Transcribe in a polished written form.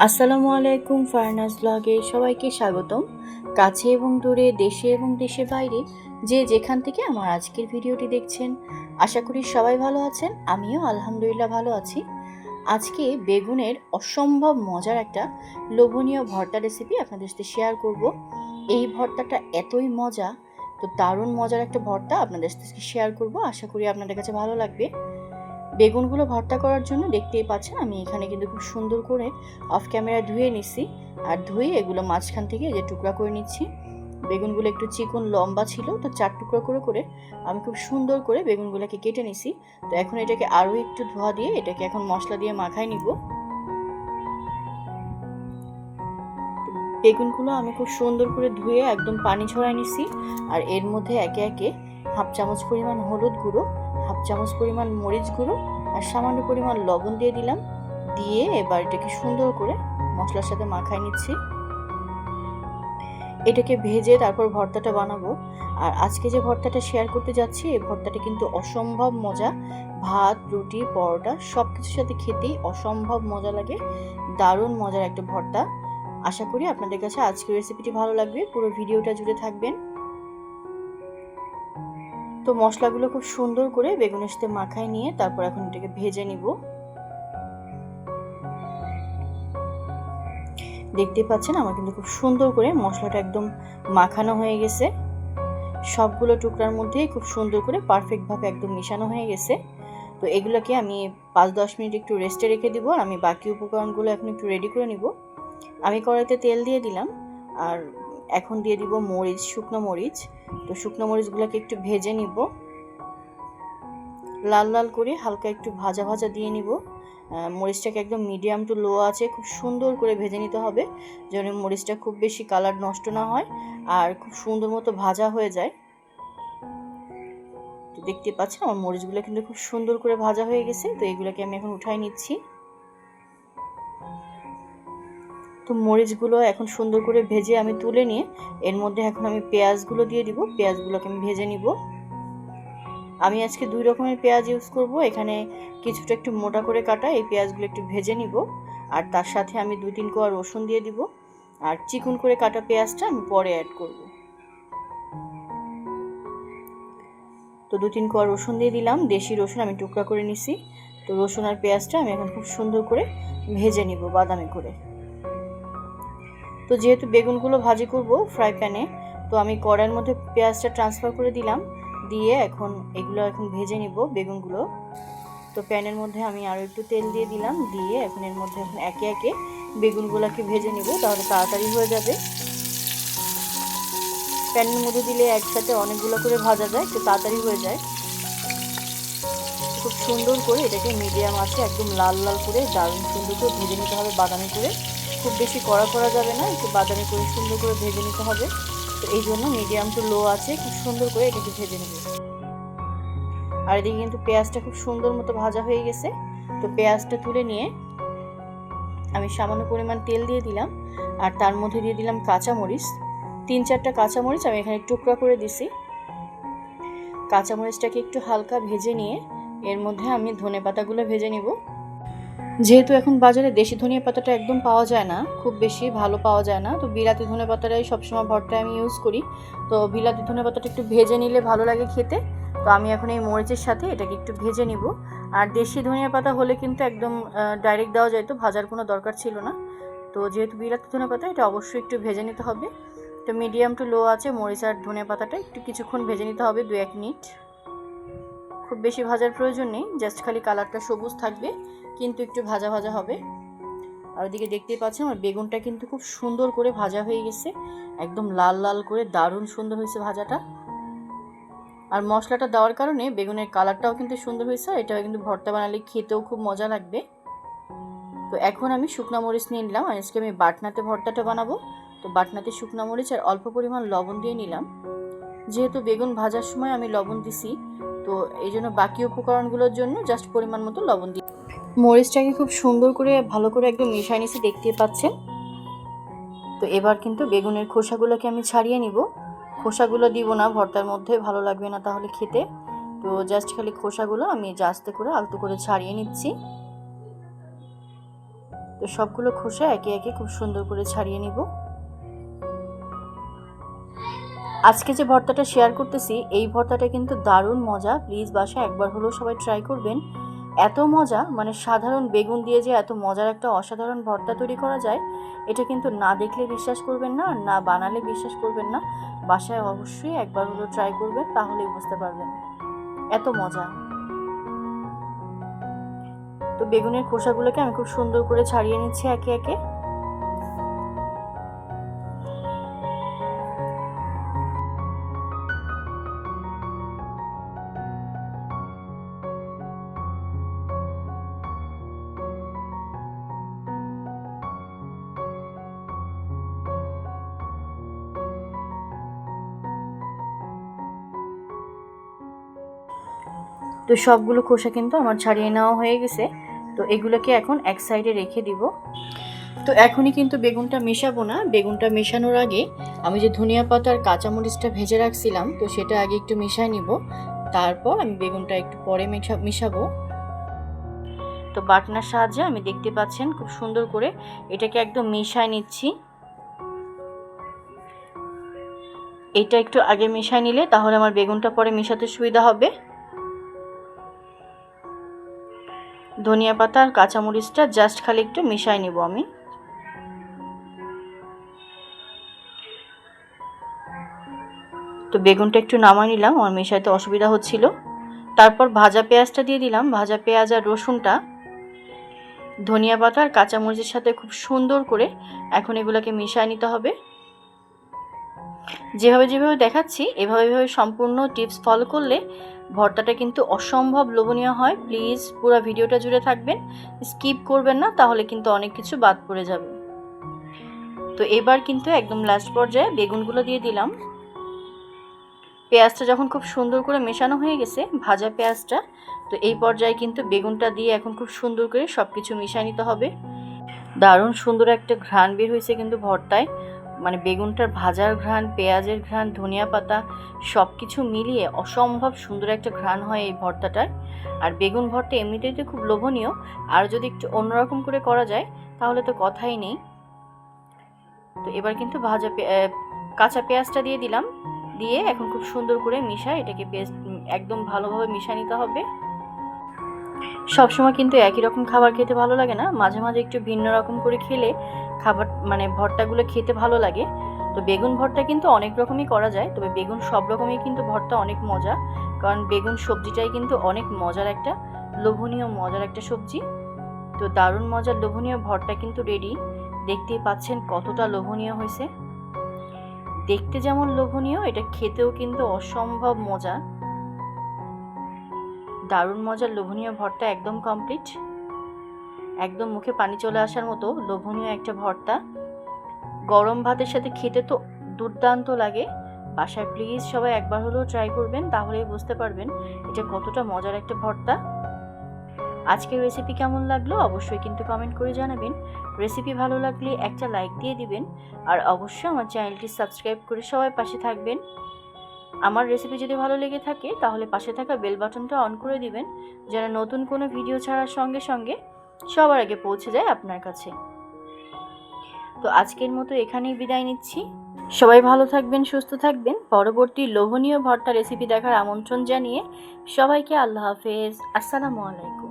আসসালামু আলাইকুম, ফারনাজ ব্লগে সবাইকে স্বাগতম। কাছে এবং দূরে, দেশে এবং দেশের বাইরে যে যেখান থেকে আমার আজকের ভিডিওটি দেখছেন, আশা করি সবাই ভালো আছেন। আমিও আলহামদুলিল্লাহ ভালো আছি। আজকে বেগুনের অসম্ভব মজার একটা লোভনীয় ভর্তা রেসিপি আপনাদের সাথে শেয়ার করব। এই ভর্তাটা এতই মজা, তো দারুণ মজার একটা ভর্তা আপনাদের সাথে শেয়ার করব। আশা করি আপনাদের কাছে ভালো লাগবে। বেগুনগুলো ভর্তা করার জন্য দেখতেই পাচ্ছেন আমি এখানে কিন্তু খুব সুন্দর করে অফ ক্যামেরা ধুয়ে নিচ্ছি, আর ধুয়ে এগুলো মাঝখান থেকে যে টুকরা করে নিচ্ছি। বেগুনগুলো একটু চিকন লম্বা ছিল, তো 4 টুকরা করে করে আমি খুব সুন্দর করে বেগুনগুলোকে কেটে নিছি। তো এখন এটাকে আরও একটু ধোয়া দিয়ে এটাকে এখন মশলা দিয়ে মাখায় নিব। বেগুনগুলো আমি খুব সুন্দর করে ধুয়ে একদম পানি ঝরাই নিছি, আর এর মধ্যে একে একে হাফ চামচ পরিমাণ হলুদ গুঁড়ো, হাফ চামচ পরিমাণ মরিচ গুঁড়ো আর সামান্য পরিমাণ লবণ দিয়ে দিলাম। দিয়ে এবার এটাকে সুন্দর করে মশলার সাথে মাখাই নিচ্ছি। এটাকে ভেজে তারপর ভর্তাটা বানাবো। আর আজকে যে ভর্তাটা শেয়ার করতে যাচ্ছি, এই ভর্তাটা কিন্তু অসম্ভব মজা। ভাত, রুটি, পরোটা সব কিছুর সাথে খেতেই অসম্ভব মজা লাগে। দারুণ মজার একটা ভর্তা। আশা করি আপনাদের কাছে আজকের রেসিপিটি ভালো লাগবে, পুরো ভিডিওটা জুড়ে থাকবেন। তো মশলাগুলো খুব সুন্দর করে বেগুনের সাথে মাখায় নিয়ে তারপর এখন এটাকে ভেজে নিব। দেখতে পাচ্ছেন আমার কিন্তু খুব সুন্দর করে মশলাটা একদম মাখানো হয়ে গেছে। সবগুলো টুকরার মধ্যে খুব সুন্দর করে পারফেক্টভাবে একদম মিশানো হয়ে গেছে। তো এগুলোকে আমি 5-10 মিনিট একটু রেস্টে রেখে দিব, আর আমি বাকি উপকরণগুলো এখন একটু রেডি করে নিব। আমি কড়াইতে তেল দিয়ে দিলাম, আর এখন দিয়ে দিব মরিচ, শুকনো মরিচ। তো শুকনো মরিচগুলোকে একটু ভেজে নিব, লাল লাল করে হালকা একটু ভাজা ভাজা দিয়ে নিব। মরিচটাকে একদম মিডিয়াম টু লো আছে খুব সুন্দর করে ভেজে নিতে হবে, যেন মরিচটা খুব বেশি কালার নষ্ট না হয় আর খুব সুন্দর মতো ভাজা হয়ে যায়। তো দেখতে পাচ্ছেন আমার মরিচগুলো কিন্তু খুব সুন্দর করে ভাজা হয়ে গেছে। তো এগুলোকে আমি এখন উঠাই নিচ্ছি। তো মরিচগুলো এখন সুন্দর করে ভেজে আমি তুলে নিয়ে এর মধ্যে এখন আমি পেঁয়াজগুলো দিয়ে দিব। পেঁয়াজগুলোকে আমি ভেজে নিব। আমি আজকে 2 রকমের পেঁয়াজ ইউজ করব। এখানে কিছুটা একটু মোটা করে কাটা এই পেঁয়াজগুলো একটু ভেজে নিব, আর তার সাথে আমি 2-3 কোয়া রসুন দিয়ে দিব, আর চিকন করে কাটা পেঁয়াজটা আমি পরে অ্যাড করব। তো 2-3 কোয়া রসুন দিয়ে দিলাম। দেশি রসুন আমি টুকরা করে নিছি। তো রসুন আর পেঁয়াজটা আমি এখন খুব সুন্দর করে ভেজে নিব বাদামি করে। তো যেহেতু বেগুনগুলো ভাজি করব ফ্রাই প্যানে, তো আমি কড়াইয়ের মধ্যে পেঁয়াজটা ট্রান্সফার করে দিলাম, দিয়ে এখন এগুলো এখন ভেজে নিব বেগুনগুলো। তো প্যানের মধ্যে আমি আরও একটু তেল দিয়ে দিলাম, দিয়ে এখন এর মধ্যে এখন একে একে বেগুনগুলোকে ভেজে নিব, তাহলে তাড়াতাড়ি হয়ে যাবে। প্যানের মধ্যে দিলে একসাথে অনেকগুলো করে ভাজা যায়, একটু তাড়াতাড়ি হয়ে যায়। খুব সুন্দর করে এটাকে মিডিয়াম আছে একদম লাল লাল করে দারুণ সুন্দর করে ভেজে নিতে হবে, বাদামি করে। খুব বেশি কড়া করা যাবে না, একটু বাদামি করে সুন্দর করে ভেজে নিতে হবে। তো এই জন্য মিডিয়াম টু লো আছে খুব সুন্দর করে এটাকে ভেজে নেব। আর এদিকে কিন্তু পেঁয়াজটা খুব সুন্দর মতো ভাজা হয়ে গেছে। তো পেঁয়াজটা তুলে নিয়ে আমি সামান্য পরিমাণ তেল দিয়ে দিলাম, আর তার মধ্যে দিয়ে দিলাম কাঁচামরিচ। 3-4টা কাঁচামরিচ আমি এখানে টুকরা করে দিছি। কাঁচামরিচটাকে একটু হালকা ভেজে নিয়ে এর মধ্যে আমি ধনেপাতাগুলো ভেজে নিব। যেহেতু এখন বাজারে দেশি ধনিয়া পাতাটা একদম পাওয়া যায় না, খুব বেশি ভালো পাওয়া যায় না, তো বিলাতি ধনেপাতাটাই সবসময় ভর্তায় আমি ইউজ করি। তো বিলাতি ধনেপাতাটা একটু ভেজে নিলে ভালো লাগে খেতে। তো আমি এখন এই মরিচের সাথে এটাকে একটু ভেজে নিব। আর দেশি ধনিয়া পাতা হলে কিন্তু একদম ডাইরেক্ট দেওয়া যায়, তো ভাজার কোনো দরকার ছিল না। তো যেহেতু বিলাতি ধনেপাতা, এটা অবশ্যই একটু ভেজে নিতে হবে। তো মিডিয়াম টু লো আছে মরিচ আর ধনিয়া পাতাটা একটু কিছুক্ষণ ভেজে নিতে হবে, 2-1 মিনিট। খুব বেশি ভাজার প্রয়োজন নেই, জাস্ট খালি কালারটা সবুজ থাকবে, কিন্তু একটু ভাজা ভাজা হবে। আর ওদিকে দেখতেই পাচ্ছেন আমার বেগুনটা কিন্তু খুব সুন্দর করে ভাজা হয়ে গেছে, একদম লাল লাল করে দারুণ সুন্দর হয়েছে ভাজাটা। আর মশলাটা দেওয়ার কারণে বেগুনের কালারটাও কিন্তু সুন্দর হয়েছে, এটাও কিন্তু ভর্তা বানালে খেতেও খুব মজা লাগবে। তো এখন আমি শুকনো মরিচ নিয়ে নিলাম, আর আজকে আমি বাটনাতে ভর্তাটা বানাবো। তো বাটনাতে শুকনো মরিচ আর অল্প পরিমাণ লবণ দিয়ে নিলাম। যেহেতু বেগুন ভাজার সময় আমি লবণ দিছি, তো এই জন্য বাকি উপকরণগুলোর জন্য জাস্ট পরিমাণ মতো লবণ দিই। মরিচটাকে খুব সুন্দর করে ভালো করে একদম মিশিয়ে নিছি, দেখতে পাচ্ছেন। তো এবার কিন্তু বেগুনের খোসাগুলোকে আমি ছাড়িয়ে নিব। খোসাগুলো দিব না ভর্তার মধ্যে, ভালো লাগবে না তাহলে খেতে। তো জাস্ট খালি খোসাগুলো আমি আস্তে করে আলতো করে ছাড়িয়ে নিচ্ছি। তো সবগুলো খোসা একে একে খুব সুন্দর করে ছাড়িয়ে নিব। আজকে যে ভর্তাটা শেয়ার করতেছি এই ভর্তাটা কিন্তু দারুণ মজা। প্লিজ বাসায় একবার হলেও সবাই ট্রাই করবেন। এত মজা, মানে সাধারণ বেগুন দিয়ে যে এত মজার একটা অসাধারণ ভর্তা তৈরি করা যায় এটা কিন্তু না দেখলে বিশ্বাস করবেন না, আর না বানালে বিশ্বাস করবেন না। বাসায় অবশ্যই একবার হলেও ট্রাই করবেন, তাহলেই বুঝতে পারবেন এত মজা। তো বেগুনের খোসাগুলোকে আমি খুব সুন্দর করে ছাড়িয়ে নিচ্ছি একে একে। তো সবগুলো খোসা কিন্তু আমার ছাড়িয়ে নেওয়া হয়ে গেছে। তো এগুলোকে এখন এক সাইডে রেখে দিব। তো এখনই কিন্তু বেগুনটা মেশাবো না। বেগুনটা মেশানোর আগে আমি যে ধনিয়া পাতা আর কাঁচামরিচটা ভেজে রাখছিলাম তো সেটা আগে একটু মিশিয়ে নিব, তারপর আমি বেগুনটা একটু পরে মিশাবো। তো বাটনার সাহায্যে আমি দেখতে পাচ্ছেন খুব সুন্দর করে এটাকে একদম মিশিয়ে নিচ্ছি। এটা একটু আগে মিশিয়ে নিলে তাহলে আমার বেগুনটা পরে মেশাতে সুবিধা হবে। ধনিয়া পাতা আর কাঁচামরিচটা জাস্ট খালি একটু মিশিয়ে নিব আমি। তো বেগুনটা একটু নামাই নিলাম, আমার মেশাইতে অসুবিধা হচ্ছিল। তারপর ভাজা পেঁয়াজটা দিয়ে দিলাম। ভাজা পেঁয়াজ আর রসুনটা ধনিয়া পাতা আর কাঁচামরিচের সাথে খুব সুন্দর করে এখন এগুলোকে মিশিয়ে নিতে হবে। যেভাবে যেভাবে দেখাচ্ছি এভাবে সম্পূর্ণ টিপস ফলো করলে ভর্তাটা কিন্তু অসম্ভব লোভনীয় হয়। প্লিজ পুরো ভিডিওটা জুড়ে থাকবেন, স্কিপ করবেন না, তাহলে কিন্তু অনেক কিছু বাদ পড়ে যাবে। তো এবার কিন্তু একদম লাস্ট পর্যায়ে বেগুনগুলো দিয়ে দিলাম। পেঁয়াজটা যখন খুব সুন্দর করে মেশানো হয়ে গেছে ভাজা পেঁয়াজটা, তো এই পর্যায়ে কিন্তু বেগুনটা দিয়ে এখন খুব সুন্দর করে সব কিছু মিশিয়ে নিতে হবে। দারুণ সুন্দর একটা ঘ্রাণ বের হয়েছে কিন্তু ভর্তায়, মানে বেগুনটার ভাজার ঘ্রাণ, পেঁয়াজের ঘ্রাণ, ধনিয়া পাতা সব কিছু মিলিয়ে অসম্ভব সুন্দর একটা ঘ্রাণ হয় এই ভর্তাটায়। আর বেগুন ভর্তা এমনিতেই তো খুব লোভনীয়, আর যদি একটু অন্যরকম করে করা যায় তাহলে তো কথাই নেই। তো এবার কিন্তু কাঁচা পেঁয়াজটা দিয়ে দিলাম, দিয়ে এখন খুব সুন্দর করে মিশাই এটাকে একদম ভালোভাবে মিশিয়ে নিতে হবে। সবসময় কিন্তু একই রকম খাবার খেতে ভালো লাগে না, মাঝে মাঝে একটু ভিন্ন রকম করে খেলে খাবার মানে ভর্তাগুলো খেতে ভালো লাগে। তো বেগুন ভর্তা কিন্তু অনেক রকমই করা যায়, তবে বেগুন সব রকমই কিন্তু ভর্তা অনেক মজা, কারণ বেগুন সবজিটাই কিন্তু অনেক মজার একটা লোভনীয় মজার একটা সবজি। তো দারুণ মজার লোভনীয় ভর্তা কিন্তু রেডি। দেখতেই পাচ্ছেন কতটা লোভনীয় হয়েছে। দেখতে যেমন লোভনীয় এটা খেতেও কিন্তু অসম্ভব মজা। দারুণ মজার লোভনীয় ভর্তা একদম কমপ্লিট। একদম মুখে পানি চলে আসার মতো লোভনীয় একটা ভর্তা। গরম ভাতের সাথে খেতে তো দুর্দান্ত লাগে। বাসায় প্লিজ সবাই একবার হলেও ট্রাই করবেন, তাহলেই বুঝতে পারবেন এটা কতটা মজার একটা ভর্তা। আজকের রেসিপি কেমন লাগলো অবশ্যই কিন্তু কমেন্ট করে জানাবেন। রেসিপি ভালো লাগলে একটা লাইক দিয়ে দিবেন, আর অবশ্যই আমার চ্যানেলটি সাবস্ক্রাইব করে সবাই পাশে থাকবেন। আমার রেসিপি যদি ভালো লেগে থাকে তাহলে পাশে থাকা বেল বাটনটা অন করে দিবেন, যেন নতুন কোনো ভিডিও ছাড়ার সঙ্গে সঙ্গে সবার আগে পৌঁছে যায় আপনার কাছে। তো আজকের মতো এখানেই বিদায় নিচ্ছি। সবাই ভালো থাকবেন, সুস্থ থাকবেন। পরবর্তী লোভনীয় ভর্তা রেসিপি দেখার আমন্ত্রণ জানিয়ে সবাইকে আল্লাহ হাফেজ। আসসালামু আলাইকুম।